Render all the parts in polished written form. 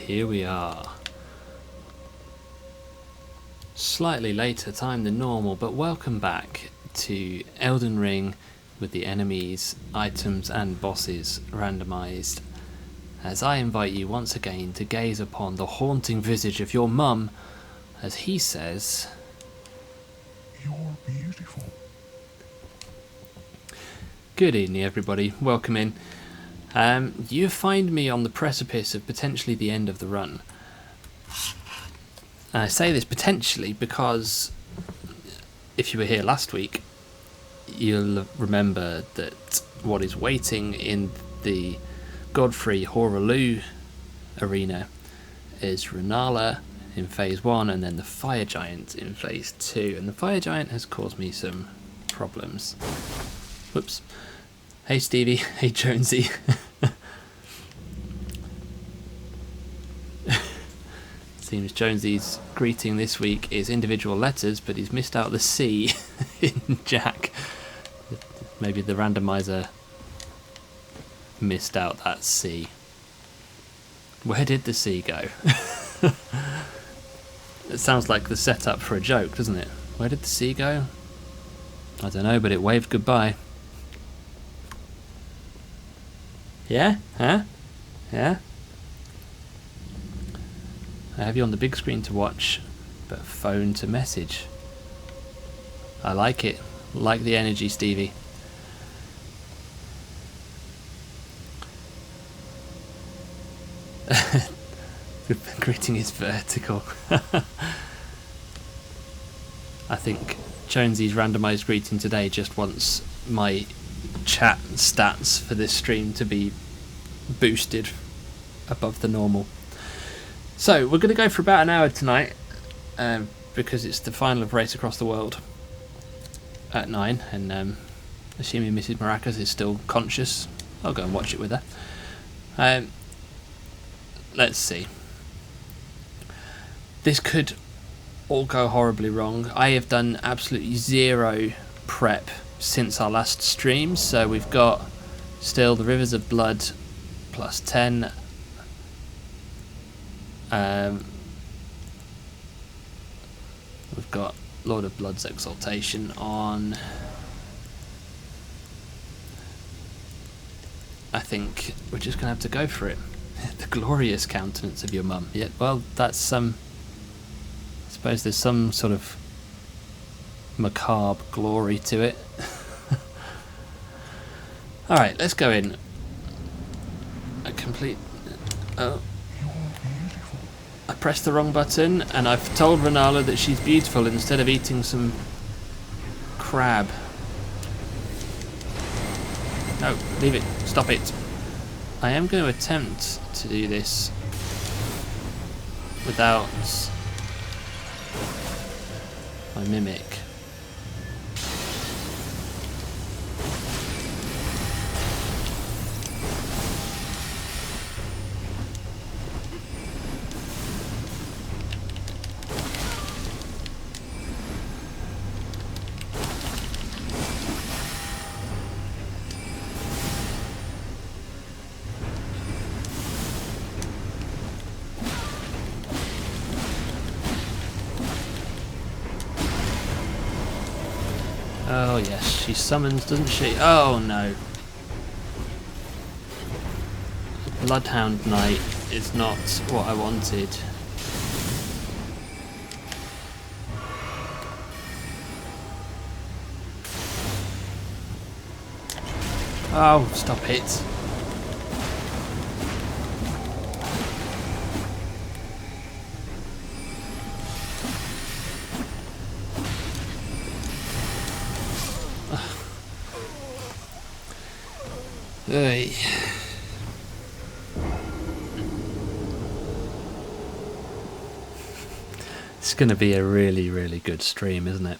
here we are. Slightly later time than normal, but welcome back to Elden Ring with the enemies, items and bosses randomised, as I invite you once again to gaze upon the haunting visage of your mum as he says, "You're beautiful." Good evening everybody, welcome in. You find me on the precipice of potentially the end of the run. And I say this potentially because if you were here last week, you'll remember that what is waiting in the Godfrey Horaloo arena is Renala in phase 1 and then the Fire Giant in phase 2. And the Fire Giant has caused me some problems. Whoops. Hey Stevie, hey Jonesy. Seems Jonesy's greeting this week is individual letters, but he's missed out the C in Jack. Maybe the randomizer missed out that C. Where did the C go? It sounds like the setup for a joke, doesn't it? Where did the C go? I don't know, but it waved goodbye. Yeah? Huh? Yeah? I have you on the big screen to watch, but phone to message. I like it. Like the energy, Stevie. The greeting is vertical. I think Jonesy's randomised greeting today just wants my chat stats for this stream to be boosted above the normal. So we're going to go for about an hour tonight because it's the final of Race Across the World at 9, and assuming Mrs. Maracas is still conscious, I'll go and watch it with her. Let's see. This could all go horribly wrong. I have done absolutely zero prep since our last stream, so we've got still the Rivers of Blood plus 10. We've got Lord of Blood's Exaltation on. I think we're just going to have to go for it. The glorious countenance of your mum. Yeah, well, that's I suppose there's some sort of macabre glory to it. Alright, let's go in. A complete... Oh. I pressed the wrong button and I've told Renala that she's beautiful instead of eating some crab. No, leave it. Stop it. I am going to attempt to do this without my mimic. Oh yes, she summons, doesn't she? Oh no. Bloodhound Knight is not what I wanted. Oh, stop it. Hey. It's going to be a really, really good stream, isn't it?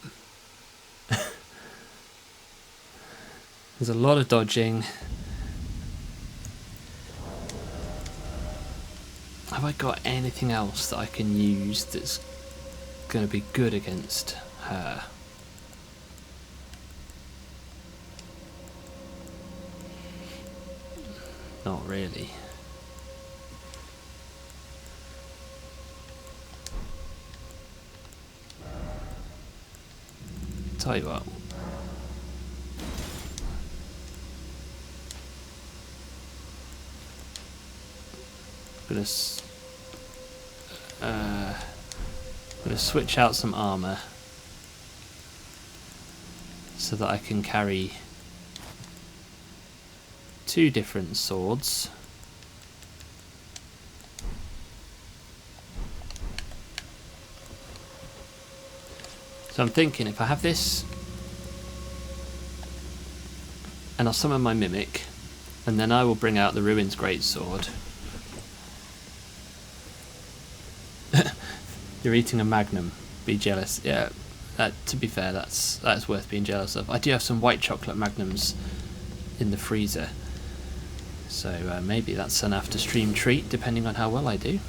There's a lot of dodging. Have I got anything else that I can use that's going to be good against her? Not really. Tell you what. I'm gonna switch out some armor so that I can carry 2 different swords. So I'm thinking if I have this and I'll summon my Mimic, and then I will bring out the Ruin's Greatsword. You're eating a Magnum. Be jealous. Yeah, to be fair, that's worth being jealous of. I do have some white chocolate Magnums in the freezer, so maybe that's an after stream treat, depending on how well I do.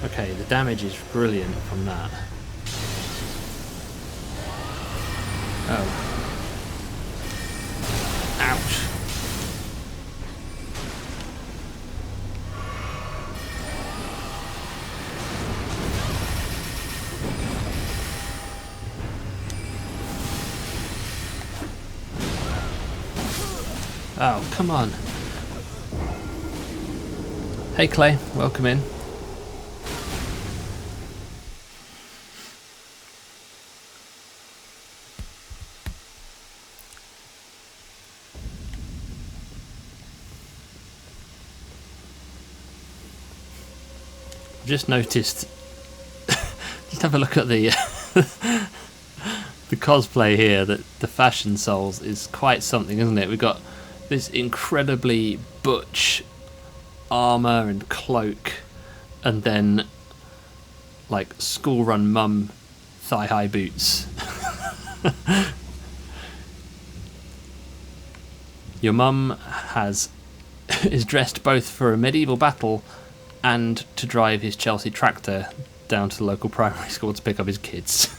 Okay, the damage is brilliant from that. Oh. Ouch. Oh, come on. Hey Clay, welcome in. Just noticed. Just have a look at the the cosplay here. That the Fashion Souls is quite something, isn't it? We've got this incredibly butch armor and cloak, and then like school-run mum thigh-high boots. Your mum is dressed both for a medieval battle and to drive his Chelsea tractor down to the local primary school to pick up his kids.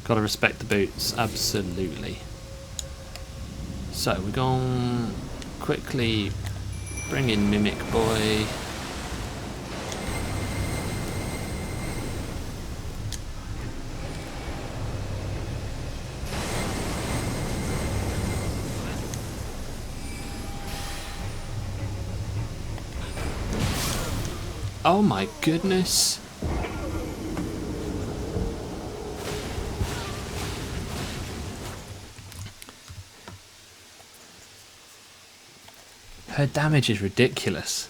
Gotta respect the boots, absolutely. So we're going to quickly bring in Mimic Boy. Oh my goodness. Her damage is ridiculous.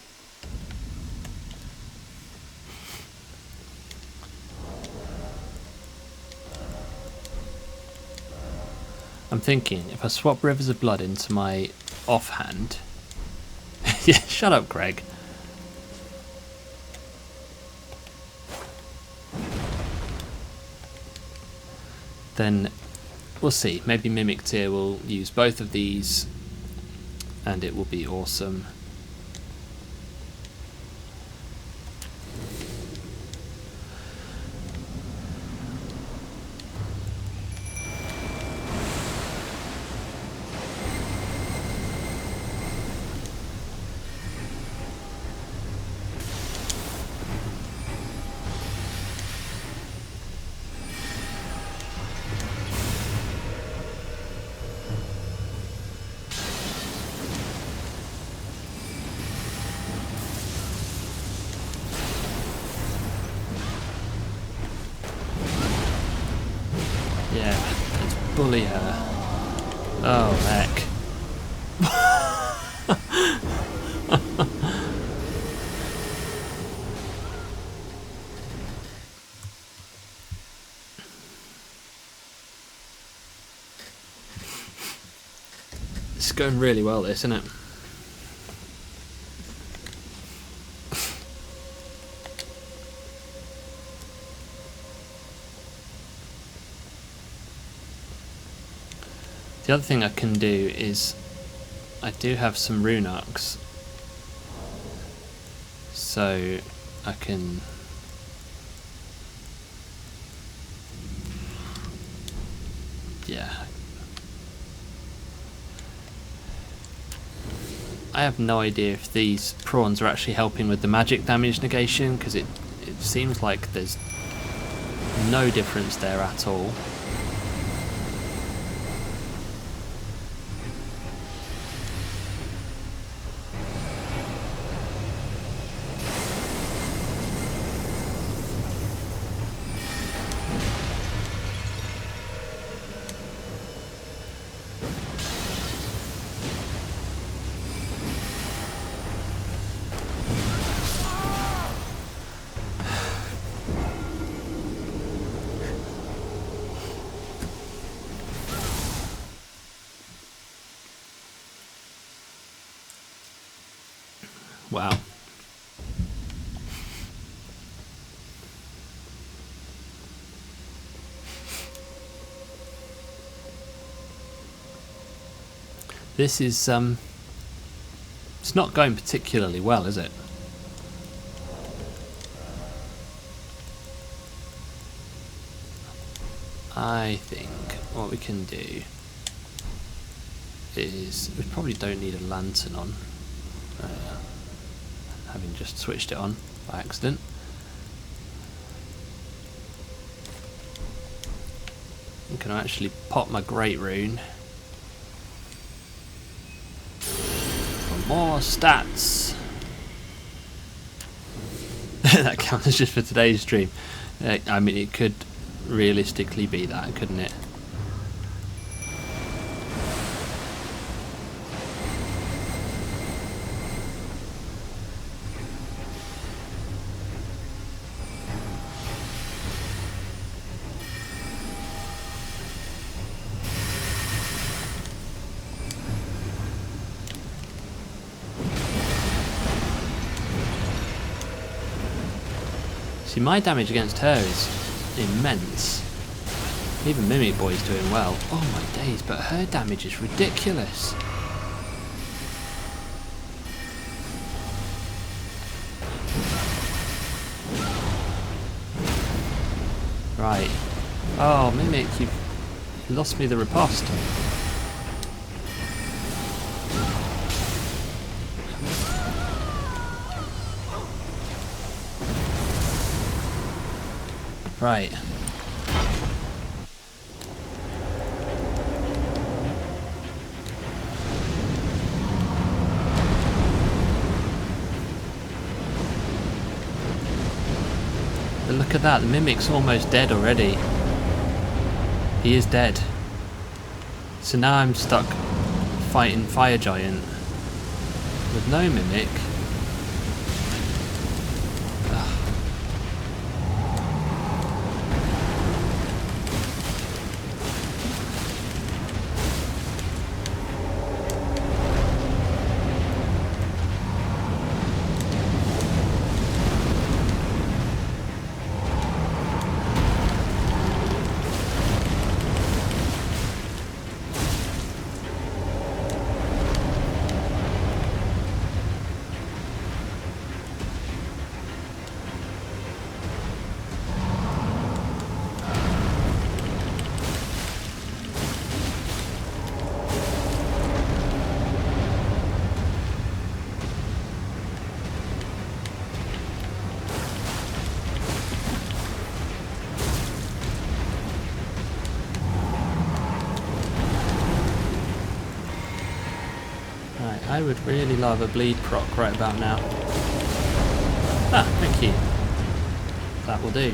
I'm thinking if I swap Rivers of Blood into my offhand. Yeah, shut up, Greg. Then we'll see. Maybe Mimic Tier will use both of these and it will be awesome. Yeah, let's bully her. Oh, heck. It's going really well, this, isn't it? The other thing I can do is I do have some rune arcs, so I can I have no idea if these prawns are actually helping with the magic damage negation, because it seems like there's no difference there at all. Wow. This is it's not going particularly well, is it? I think what we can do is we probably don't need a lantern on. Having just switched it on by accident. I can actually pop my great rune for more stats. That counts just for today's stream. I mean, it could realistically be that, couldn't it? See, my damage against her is immense. Even Mimic Boy's doing well. Oh my days, but her damage is ridiculous. Right. Oh, Mimic, you've lost me the riposte. Right. But look at that, the Mimic's almost dead already. He is dead. So now I'm stuck fighting Fire Giant with no Mimic. I would really love a bleed proc right about now. Ah, thank you. That will do.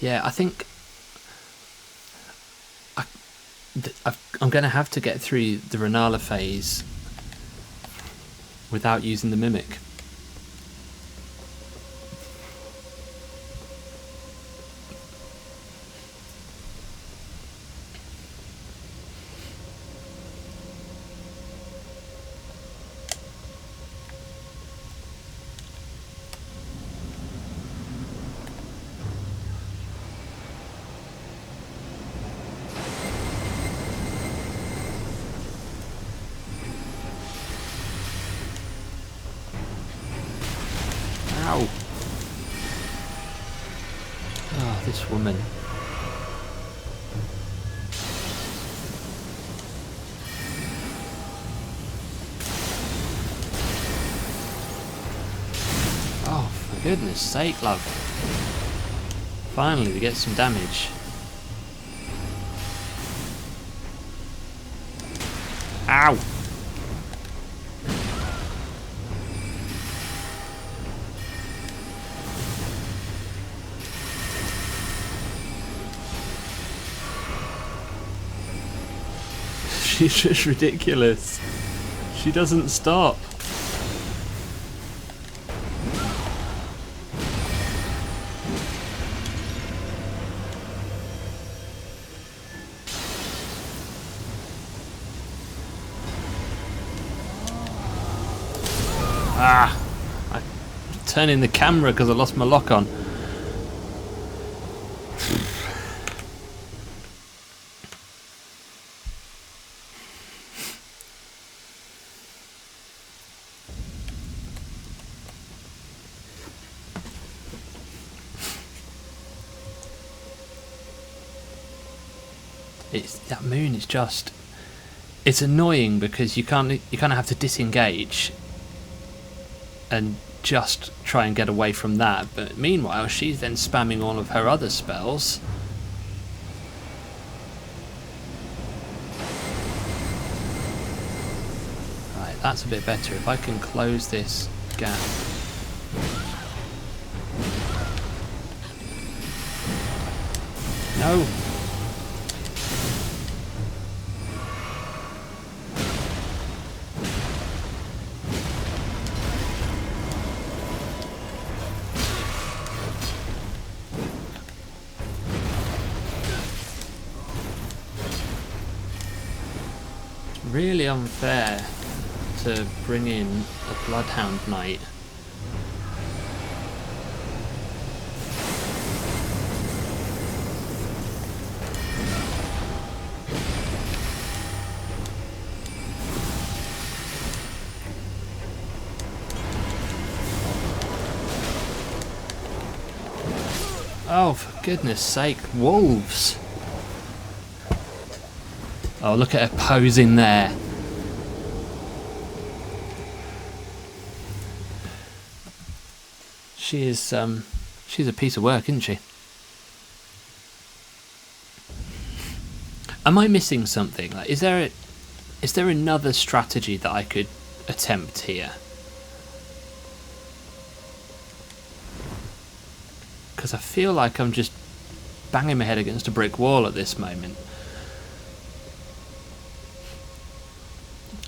Yeah, I think I'm going to have to get through the Renala phase without using the Mimic. This woman. Oh, for goodness sake, love. Finally, we get some damage. Ow! She's just ridiculous. She doesn't stop. Ah! I'm turning the camera because I lost my lock on. That moon is just, it's annoying because you kind of have to disengage and just try and get away from that, but meanwhile she's then spamming all of her other spells. Right, that's a bit better. If I can close this gap. No. Really unfair to bring in a Bloodhound Knight. Oh, for goodness sake, wolves! Oh, look at her posing there. She is, she's a piece of work, isn't she? Am I missing something? Like, is there another strategy that I could attempt here? Because I feel like I'm just banging my head against a brick wall at this moment.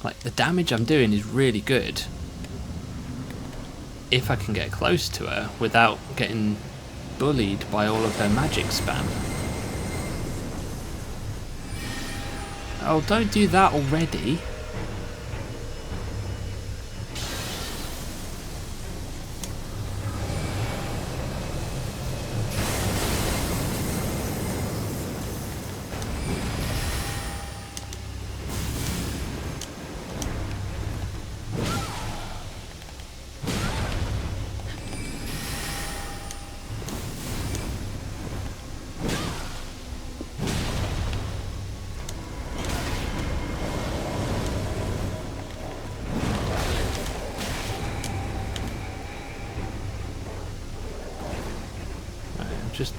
Like, the damage I'm doing is really good if I can get close to her without getting bullied by all of her magic spam. Oh, don't do that already.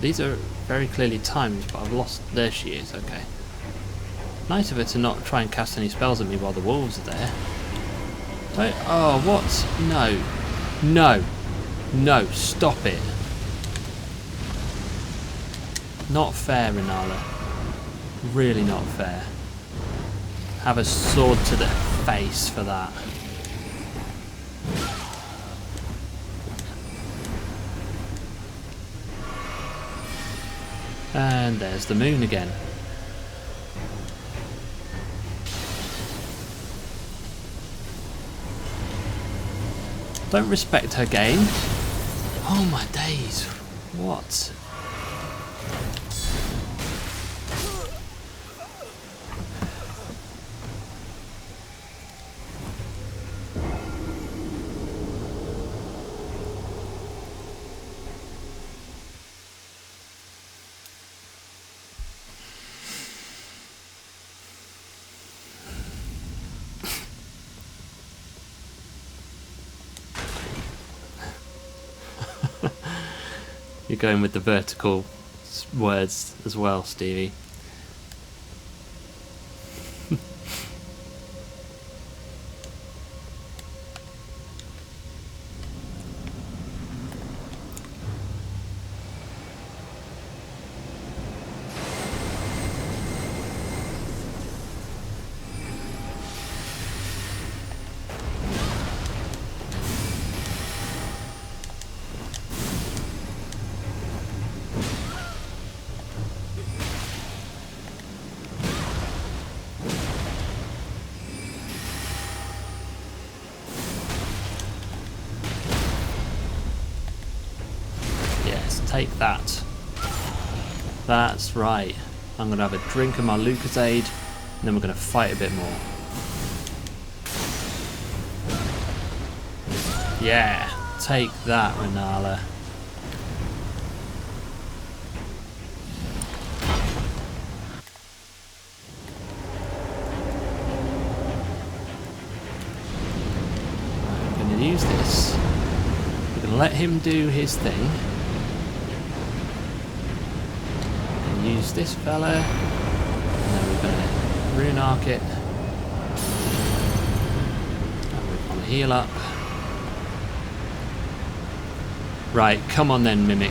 These are very clearly timed, but I've lost. There she is. Okay. Nice of her to not try and cast any spells at me while the wolves are there. Don't. Oh, what? No. No. No. Stop it. Not fair, Renala. Really not fair. Have a sword to the face for that. And there's the moon again. Don't respect her game. Oh my days. What? You're going with the vertical words as well, Stevie. Take that. That's right. I'm going to have a drink of my Lucasade, and then we're going to fight a bit more. Yeah, take that, Renala. I'm going to use this. We're going to let him do his thing. Use this fella, and then we're going to rune arc it, and we're going to heal up. Right, come on then, Mimic.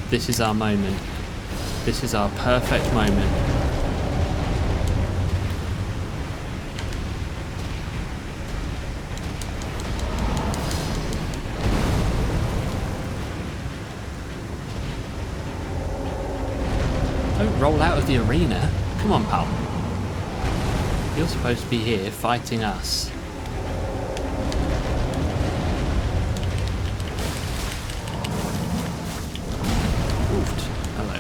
This is our moment. This is our perfect moment. Don't roll out of the arena. Come on, pal. You're supposed to be here fighting us. Oofed. Hello.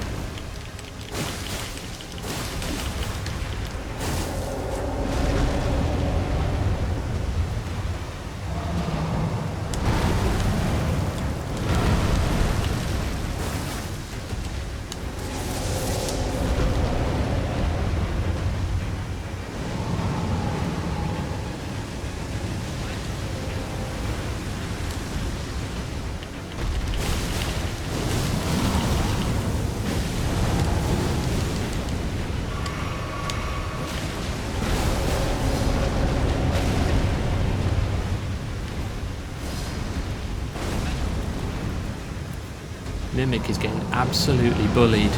Mimic is getting absolutely bullied.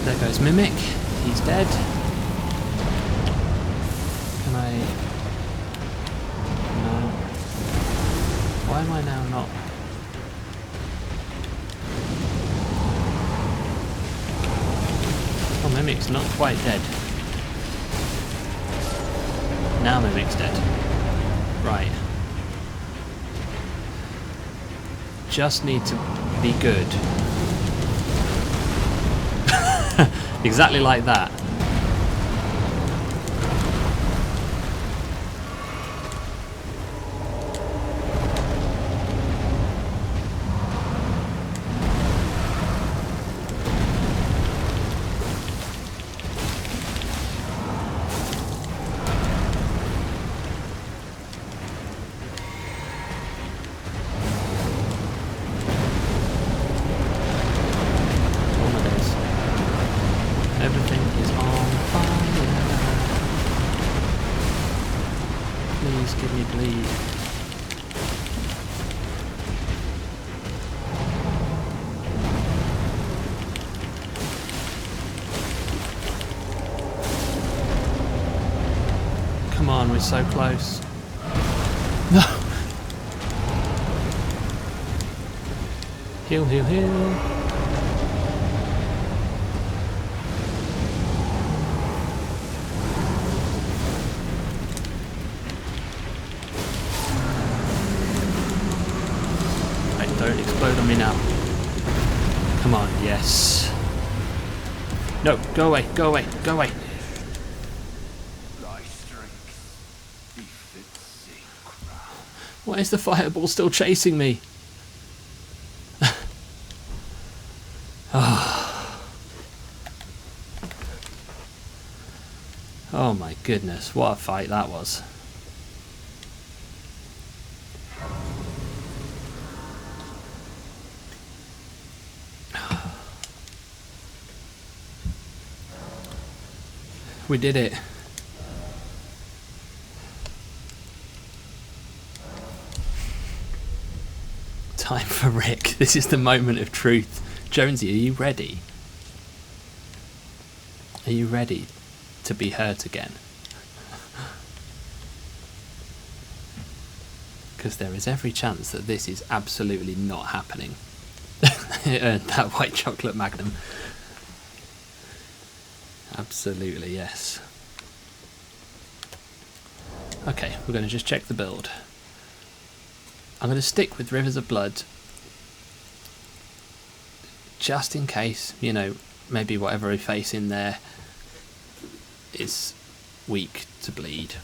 There goes Mimic. He's dead. Can I... No. Why am I now not... Oh, Mimic's not quite dead. Now Mimic's dead. Right. Just need to be good. Exactly like that. Everything is on fire. Please give me bleed. Come on, we're so close. No! Heal, heal, heal. Right, don't explode on me now. Come on, yes. No, go away, go away, go away. Thy strength befits a crown. Why is the fireball still chasing me? Oh my goodness, what a fight that was. We did it. Time for Rick. This is the moment of truth. Jonesy, are you ready? Are you ready to be hurt again? Because there is every chance that this is absolutely not happening. It earned that white chocolate magnum. Absolutely, yes. Okay, we're going to just check the build. I'm going to stick with Rivers of Blood. Just in case, you know, maybe whatever I face in there is weak to bleed.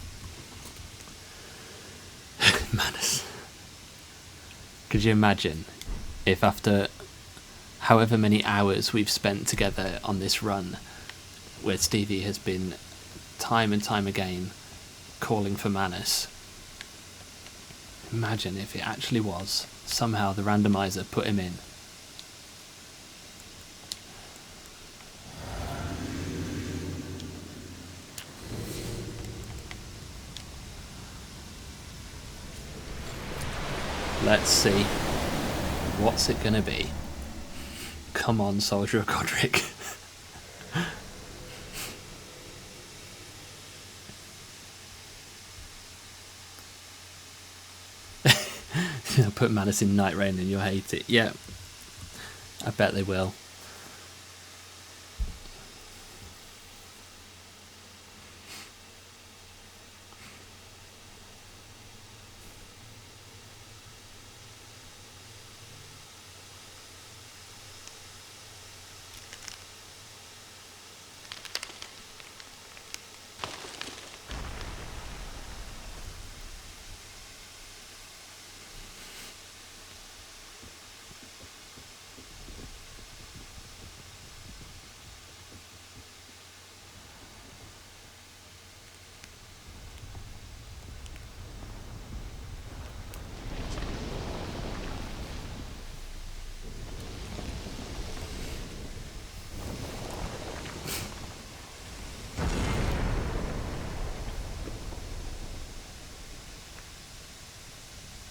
Manus. Could you imagine if after however many hours we've spent together on this run, where Stevie has been time and time again calling for Manus, imagine if it actually was somehow the randomizer put him in. Let's see. What's it gonna be? Come on, Soldier of Godrick. I'll put Manus in Night Rain and you'll hate it. Yeah, I bet they will.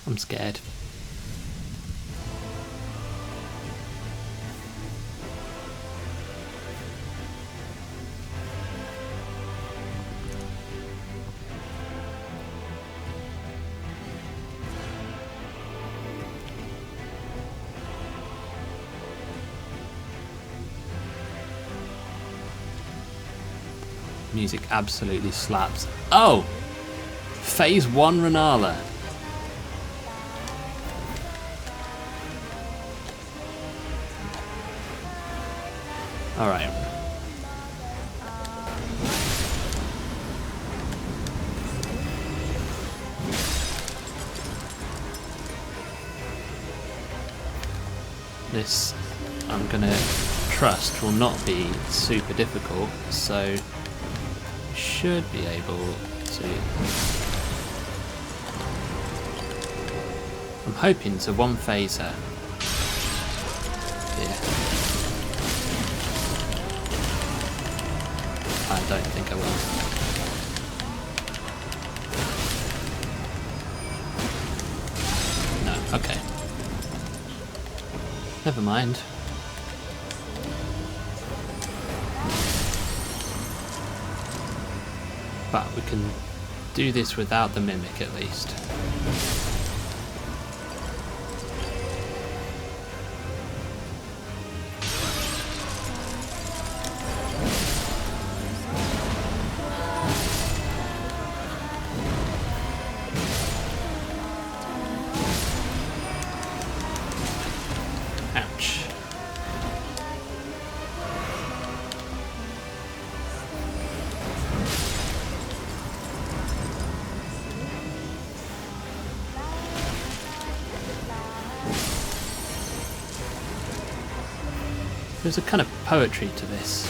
I'm scared. Music absolutely slaps. Oh! Phase 1 Renala. Alright. This, I'm gonna trust, will not be super difficult, so should be able to. I'm hoping to one phase her. Yeah. I don't think I will. No, okay. Never mind. But we can do this without the mimic at least. There's a kind of poetry to this.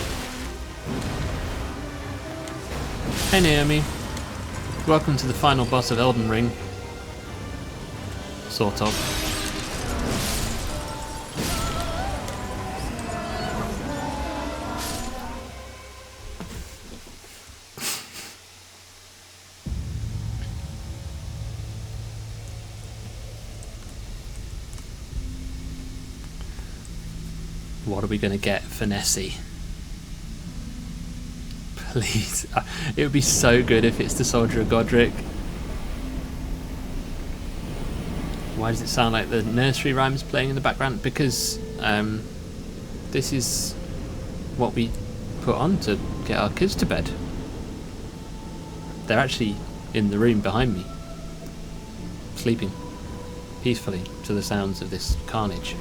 Hey Naomi, welcome to the final boss of Elden Ring. Sort of. What are we going to get for Nessie? Please. It would be so good if it's the Soldier of Godrick. Why does it sound like the nursery rhymes playing in the background? Because this is what we put on to get our kids to bed. They're actually in the room behind me, sleeping peacefully to the sounds of this carnage.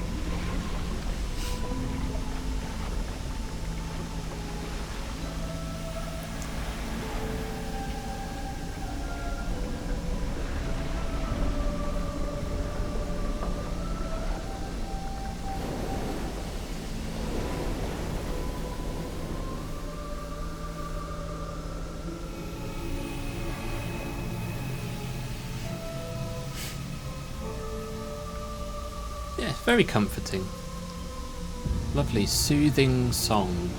Yeah, very comforting. Lovely, soothing song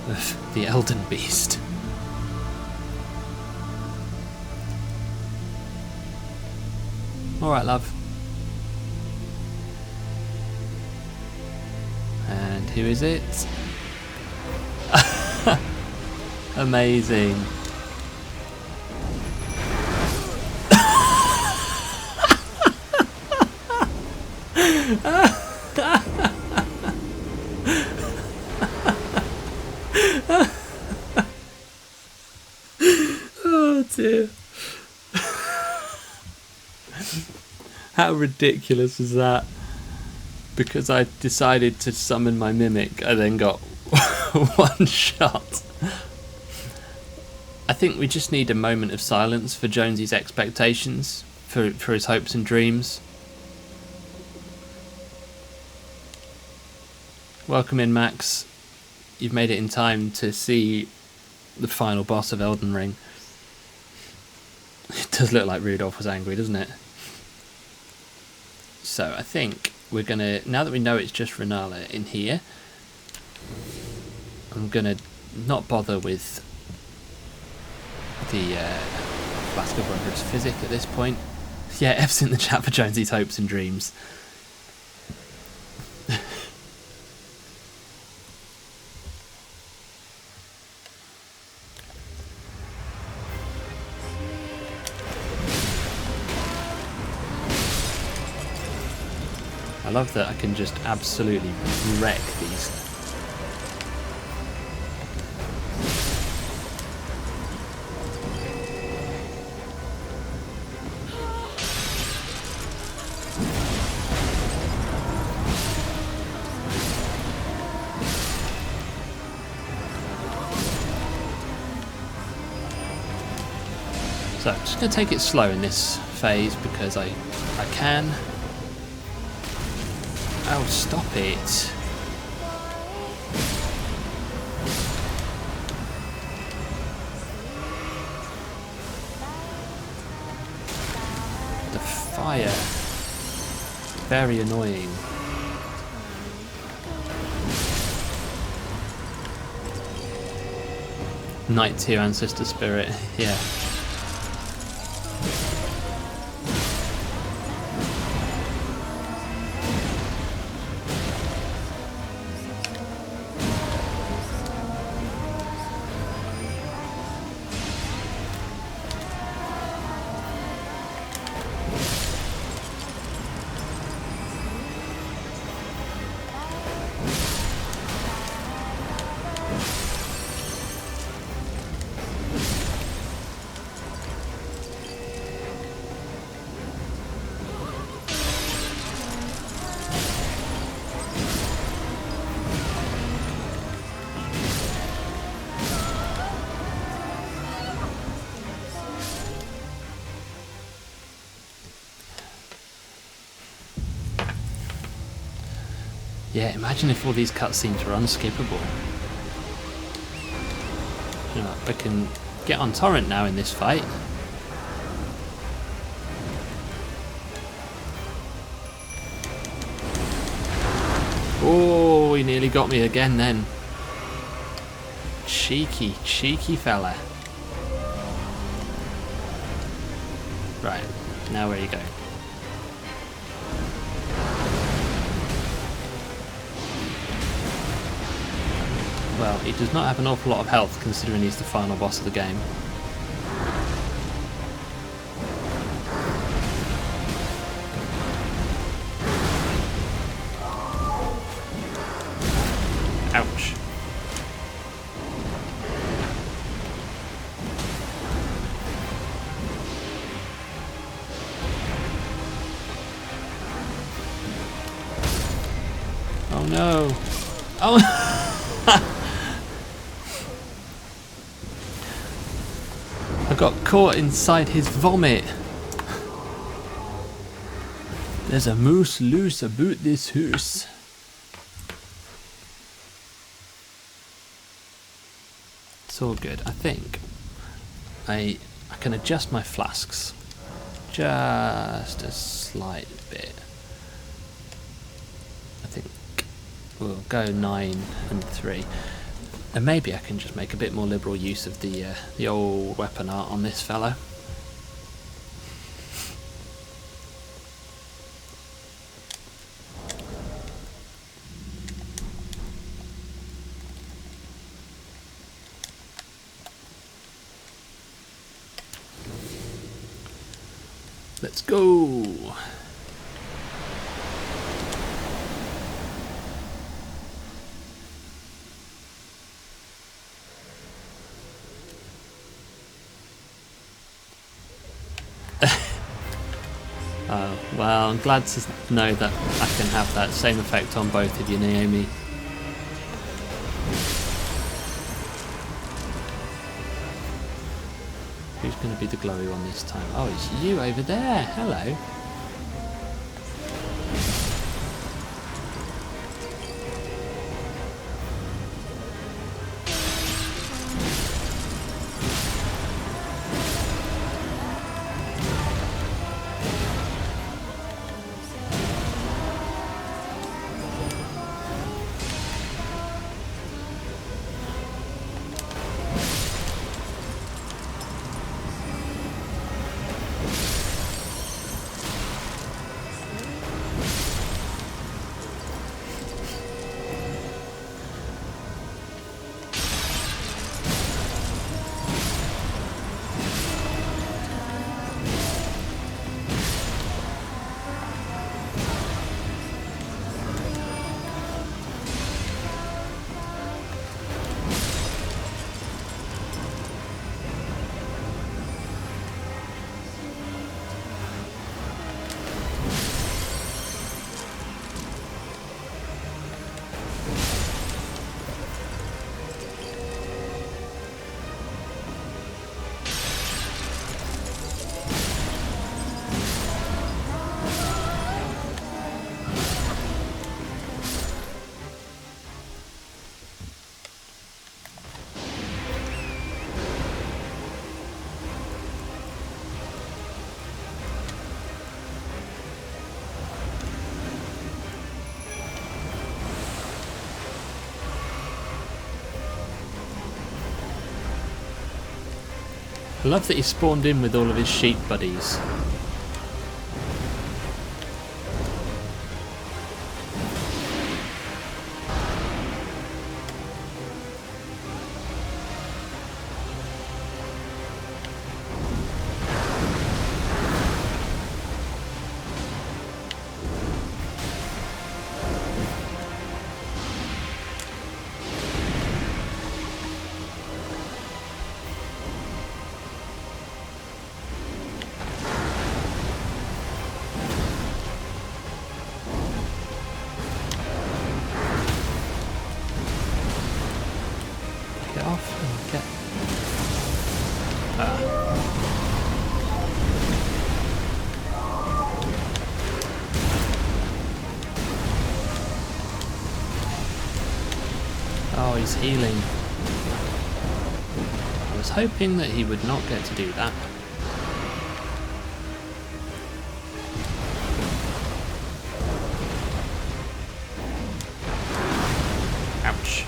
of the Elden Beast. Alright, love. And who is it? Amazing. Oh dear. How ridiculous is that? Because I decided to summon my mimic, I then got one shot. I think we just need a moment of silence for Jonesy's expectations, for his hopes and dreams. Welcome in, Max. You've made it in time to see the final boss of Elden Ring. It does look like Rudolph was angry, doesn't it? So I think we're gonna, now that we know it's just Renala in here, I'm gonna not bother with the Flask of Wondrous Physic at this point. Yeah, F's in the chat for Jonesy's hopes and dreams. I love that I can just absolutely wreck these. So I'm just going to take it slow in this phase because I can. Oh, stop it. The fire. Very annoying. Knight 2 Ancestor Spirit, yeah. Yeah, imagine if all these cutscenes were unskippable. You know, I can get on torrent now in this fight. Oh, he nearly got me again then. Cheeky, cheeky fella. Right, now where are you going? Well, he does not have an awful lot of health considering he's the final boss of the game. Ouch. Oh no. Oh I got caught inside his vomit. There's a moose loose about this house. It's all good. I think I can adjust my flasks just a slight bit. I think we'll go 9 and 3. And maybe I can just make a bit more liberal use of the old weapon art on this fellow. Let's go! Oh, well, I'm glad to know that I can have that same effect on both of you, Naomi. Who's going to be the glowy one this time? Oh, it's you over there. Hello. I love that he spawned in with all of his sheep buddies. Get off and get... he's healing. I was hoping that he would not get to do that. Ouch.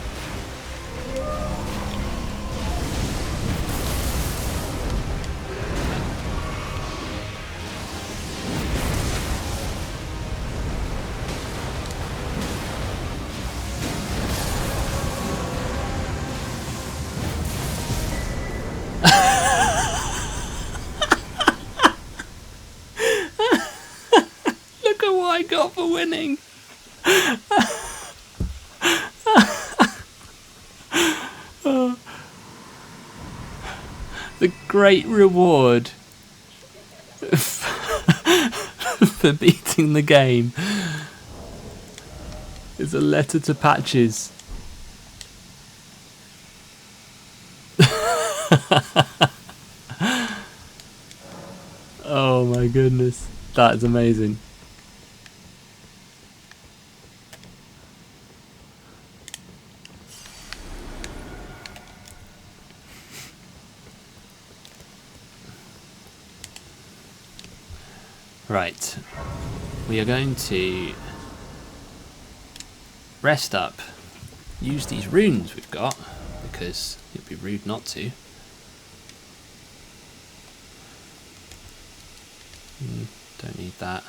Look at what I got for winning. The great reward for beating the game is a letter to Patches. Oh my goodness, that is amazing. Right, we are going to rest up, use these runes we've got, because it'd be rude not to. Don't need that.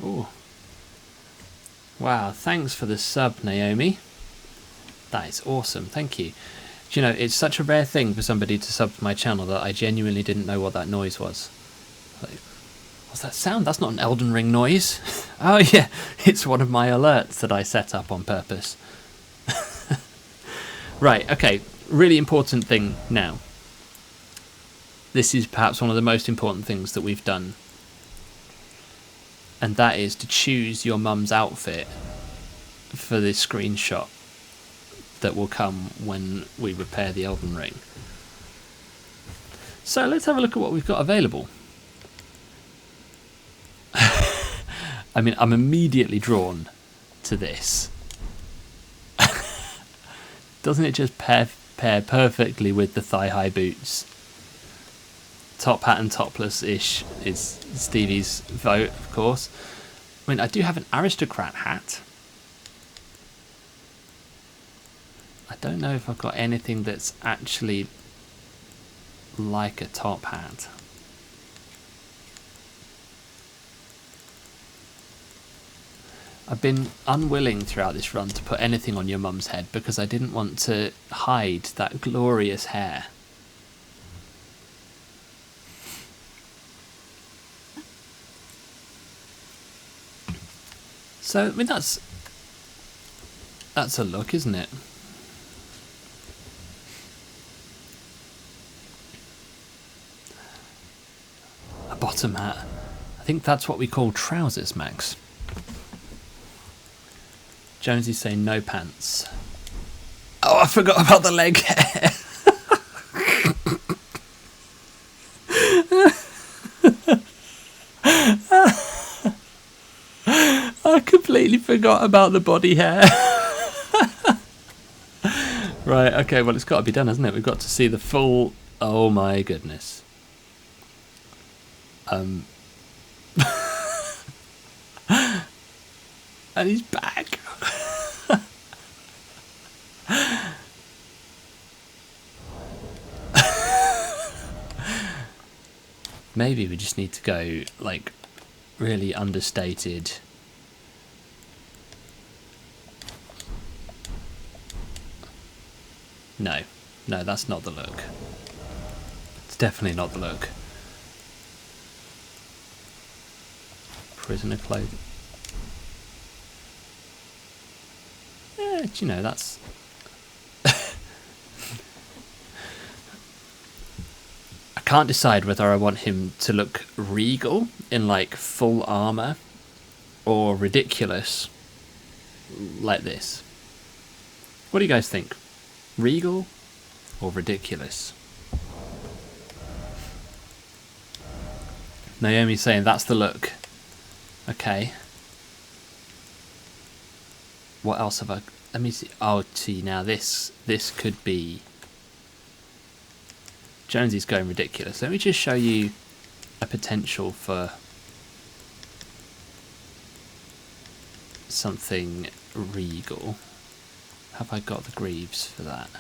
Oh. Wow, thanks for the sub, Naomi. That is awesome, thank you. Do you know, it's such a rare thing for somebody to sub to my channel that I genuinely didn't know what that noise was. Like, what's that sound? That's not an Elden Ring noise. Oh yeah, it's one of my alerts that I set up on purpose. Right, okay, really important thing now. This is perhaps one of the most important things that we've done. And that is to choose your mum's outfit for this screenshot that will come when we repair the Elden Ring. So let's have a look at what we've got available. I mean, I'm immediately drawn to this. Doesn't it just pair perfectly with the thigh-high boots? Top hat and topless-ish is Stevie's vote, of course. I mean, I do have an aristocrat hat. I don't know if I've got anything that's actually like a top hat. I've been unwilling throughout this run to put anything on your mum's head because I didn't want to hide that glorious hair. So, I mean, that's a look, isn't it? A bottom hat. I think that's what we call trousers, Max. Jonesy's saying no pants. Oh, I forgot about the leg hair. I completely forgot about the body hair. Right, okay, well, it's got to be done, hasn't it? We've got to see the full... Oh, my goodness. And he's back. Maybe we just need to go, like, really understated. No, that's not the look. It's definitely not the look. Prisoner clothing. Yeah, you know, that's... I can't decide whether I want him to look regal in, like, full armour or ridiculous like this. What do you guys think? Regal or ridiculous? Naomi's saying that's the look. Okay. What else have I... Let me see. Oh, see, now this could be... Jonesy's going ridiculous. Let me just show you a potential for something regal. Have I got the greaves for that?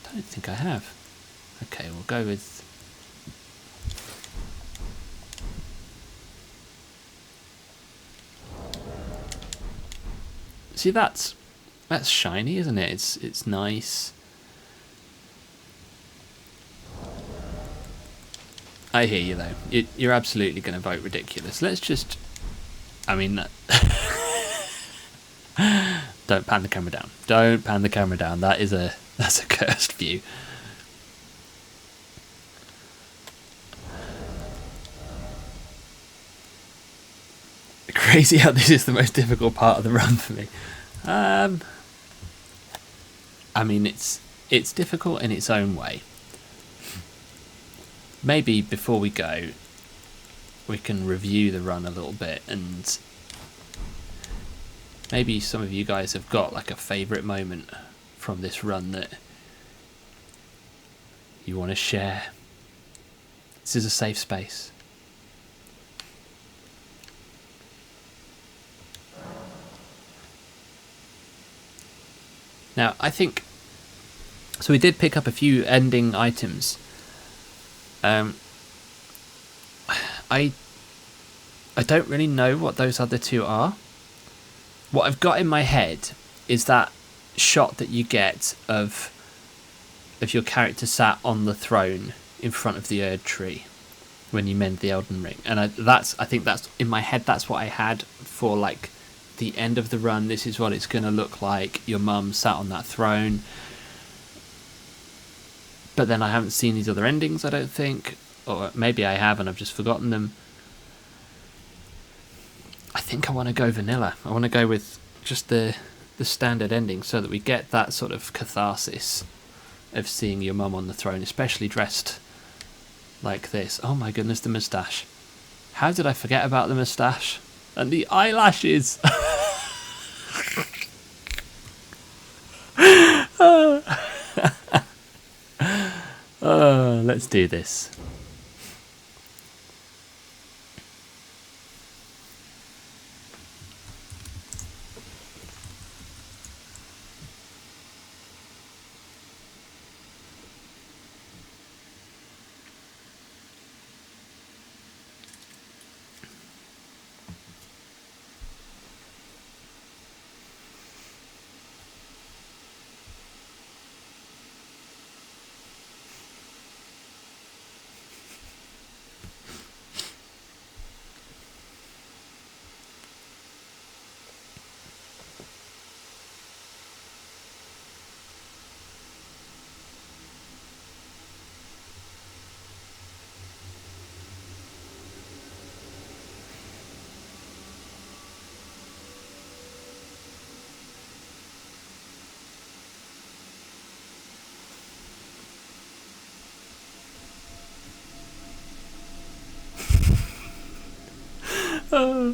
I don't think I have. Okay, we'll go with... See, that's shiny, isn't it? It's nice. I hear you though. You're absolutely going to vote ridiculous. Let's just... I mean... Don't pan the camera down. Don't pan the camera down. That's a cursed view. Crazy how this is the most difficult part of the run for me. I mean, it's difficult in its own way. Maybe before we go, we can review the run a little bit, and maybe some of you guys have got like a favourite moment from this run that you want to share. This is a safe space. Now, I think... So we did pick up a few ending items. I don't really know what those other two are. What I've got in my head is that shot that you get of your character sat on the throne in front of the Erd tree when you mend the Elden Ring. And I think that's in my head. That's what I had for like the end of the run. This is what it's going to look like. Your mum sat on that throne. But then I haven't seen these other endings, I don't think. Or maybe I have and I've just forgotten them. I think I want to go vanilla. I want to go with just the standard ending so that we get that sort of catharsis of seeing your mum on the throne, especially dressed like this. Oh my goodness, the moustache. How did I forget about the moustache? And the eyelashes. Let's do this.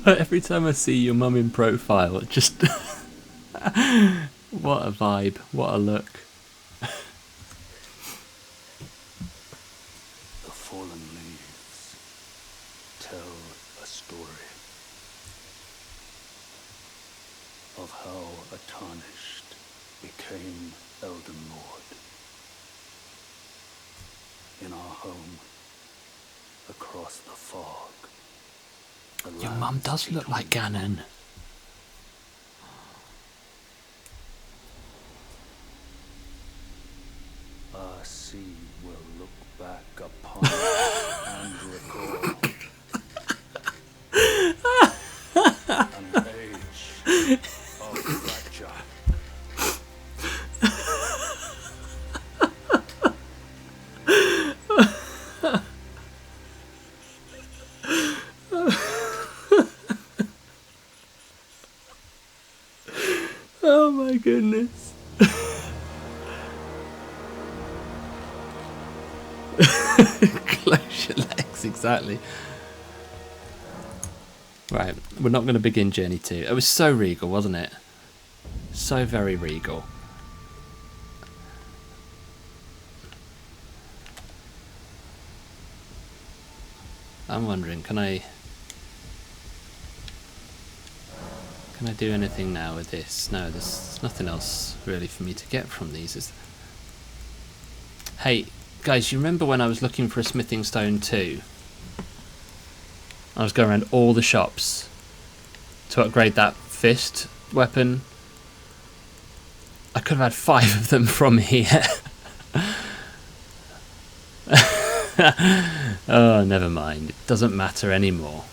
Every time I see your mum in profile, it just... What a vibe, what a look. The fallen leaves tell a story of how a tarnished became Elden Lord. In our home, across the fog. Your mum does look like Ganon. Our seed will look back upon it and recall an age of fracture. Oh my goodness. Close exactly. Right, we're not going to begin Journey 2. It was so regal, wasn't it? So very regal. I'm wondering, can I do anything now with this? No, there's nothing else really for me to get from these. Is Hey, guys, you remember when I was looking for a smithing stone too? I was going around all the shops to upgrade that fist weapon. I could have had 5 of them from here. Oh, never mind. It doesn't matter anymore.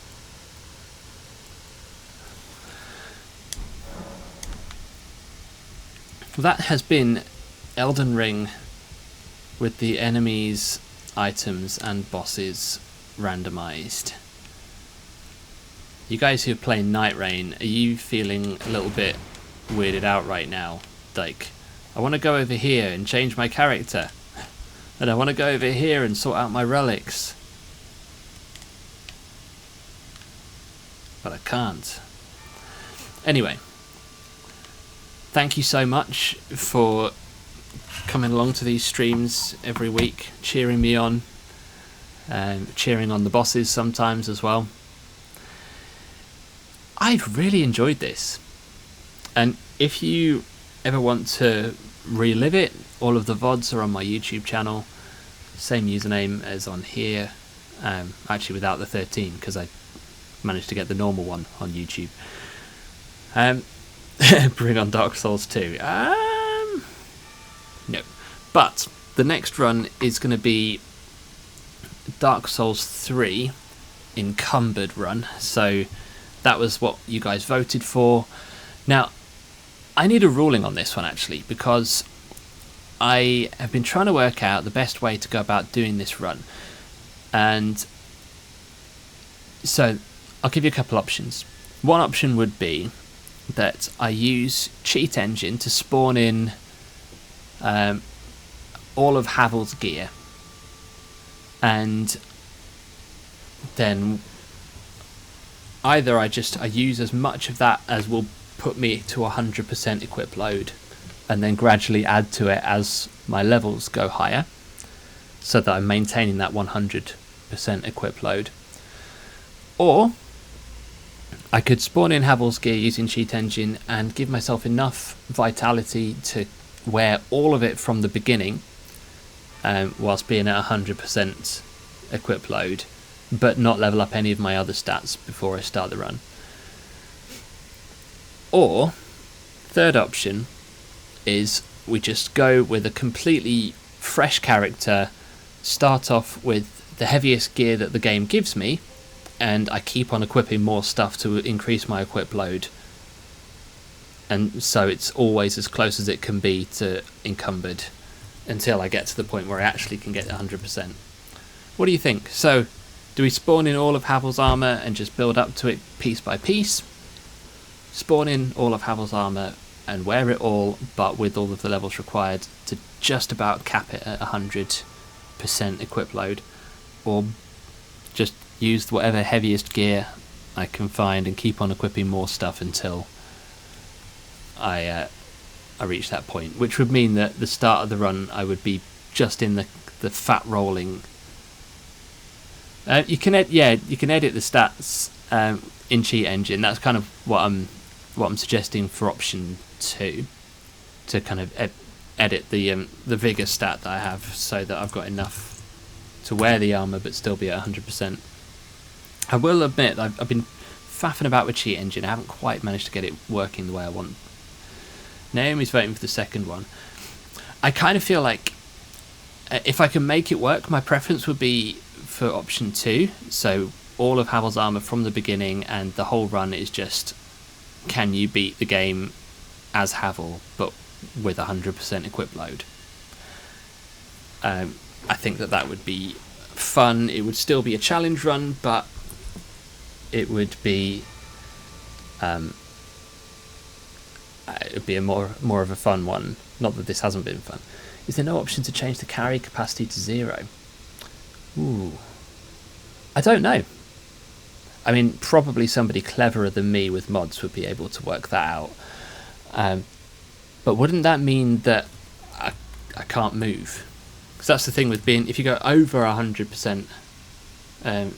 That has been Elden Ring with the enemies, items and bosses randomised. You guys who are playing Night Rain, are you feeling a little bit weirded out right now? Like, I want to go over here and change my character. And I want to go over here and sort out my relics. But I can't. Anyway. Thank you so much for coming along to these streams every week, cheering me on, cheering on the bosses sometimes as well. I've really enjoyed this, and if you ever want to relive it, all of the VODs are on my YouTube channel, same username as on here, actually without the 13 because I managed to get the normal one on YouTube. Bring on Dark Souls 2. No. But the next run is going to be Dark Souls 3 Encumbered run. So that was what you guys voted for. Now, I need a ruling on this one actually, because I have been trying to work out the best way to go about doing this run. And so I'll give you a couple options. One option would be that I use Cheat Engine to spawn in all of Havel's gear, and then either I use as much of that as will put me to 100% equip load, and then gradually add to it as my levels go higher, so that I'm maintaining that 100% equip load. Or I could spawn in Havel's gear using Cheat Engine and give myself enough vitality to wear all of it from the beginning, whilst being at 100% equip load, but not level up any of my other stats before I start the run. Or, third option is we just go with a completely fresh character, start off with the heaviest gear that the game gives me, and I keep on equipping more stuff to increase my equip load. And so it's always as close as it can be to Encumbered until I get to the point where I actually can get 100%. What do you think? So, do we spawn in all of Havel's armor and just build up to it piece by piece? Spawn in all of Havel's armor and wear it all, but with all of the levels required to just about cap it at 100% equip load? Or just use whatever heaviest gear I can find and keep on equipping more stuff until I reach that point, which would mean that the start of the run I would be just in the fat rolling. You can edit the stats in Cheat Engine. That's kind of what I'm suggesting for option 2, to kind of edit the vigor stat that I have so that I've got enough to wear the armor but still be at 100%. I will admit I've been faffing about with Cheat Engine. I haven't quite managed to get it working the way I want. Naomi's voting for the second one. I kind of feel like if I can make it work, my preference would be for option 2. So all of Havel's armor from the beginning, and the whole run is just, can you beat the game as Havel but with 100% equip load? I think that would be fun. It would still be a challenge run, but it would be a more of a fun one. Not that this hasn't been fun. Is there no option to change the carry capacity to 0? Ooh. I don't know. I mean, probably somebody cleverer than me with mods would be able to work that out. But wouldn't that mean that I can't move? Because that's the thing with being, if you go over 100%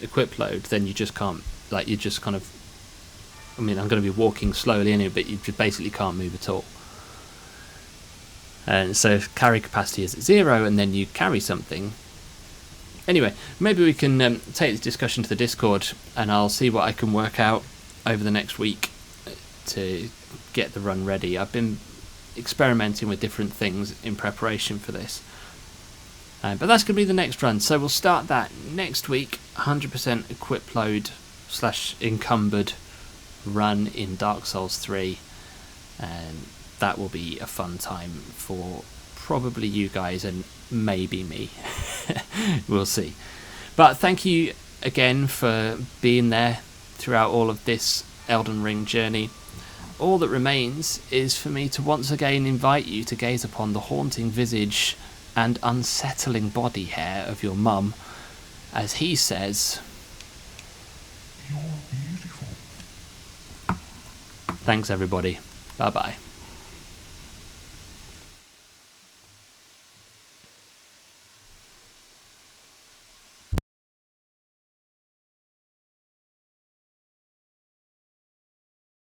equip load, then you just can't, like, you just kind of, I mean, I'm going to be walking slowly anyway, but you basically can't move at all. And so if carry capacity is at 0 and then you carry something. Anyway, maybe we can take this discussion to the Discord, and I'll see what I can work out over the next week to get the run ready. I've been experimenting with different things in preparation for this. But that's going to be the next run, so we'll start that next week, 100% equip load / encumbered run in Dark Souls 3. And that will be a fun time for probably you guys and maybe me. We'll see. But thank you again for being there throughout all of this Elden Ring journey. All that remains is for me to once again invite you to gaze upon the haunting visage and unsettling body hair of your mum, as he says, "You're beautiful." Thanks everybody. Bye bye.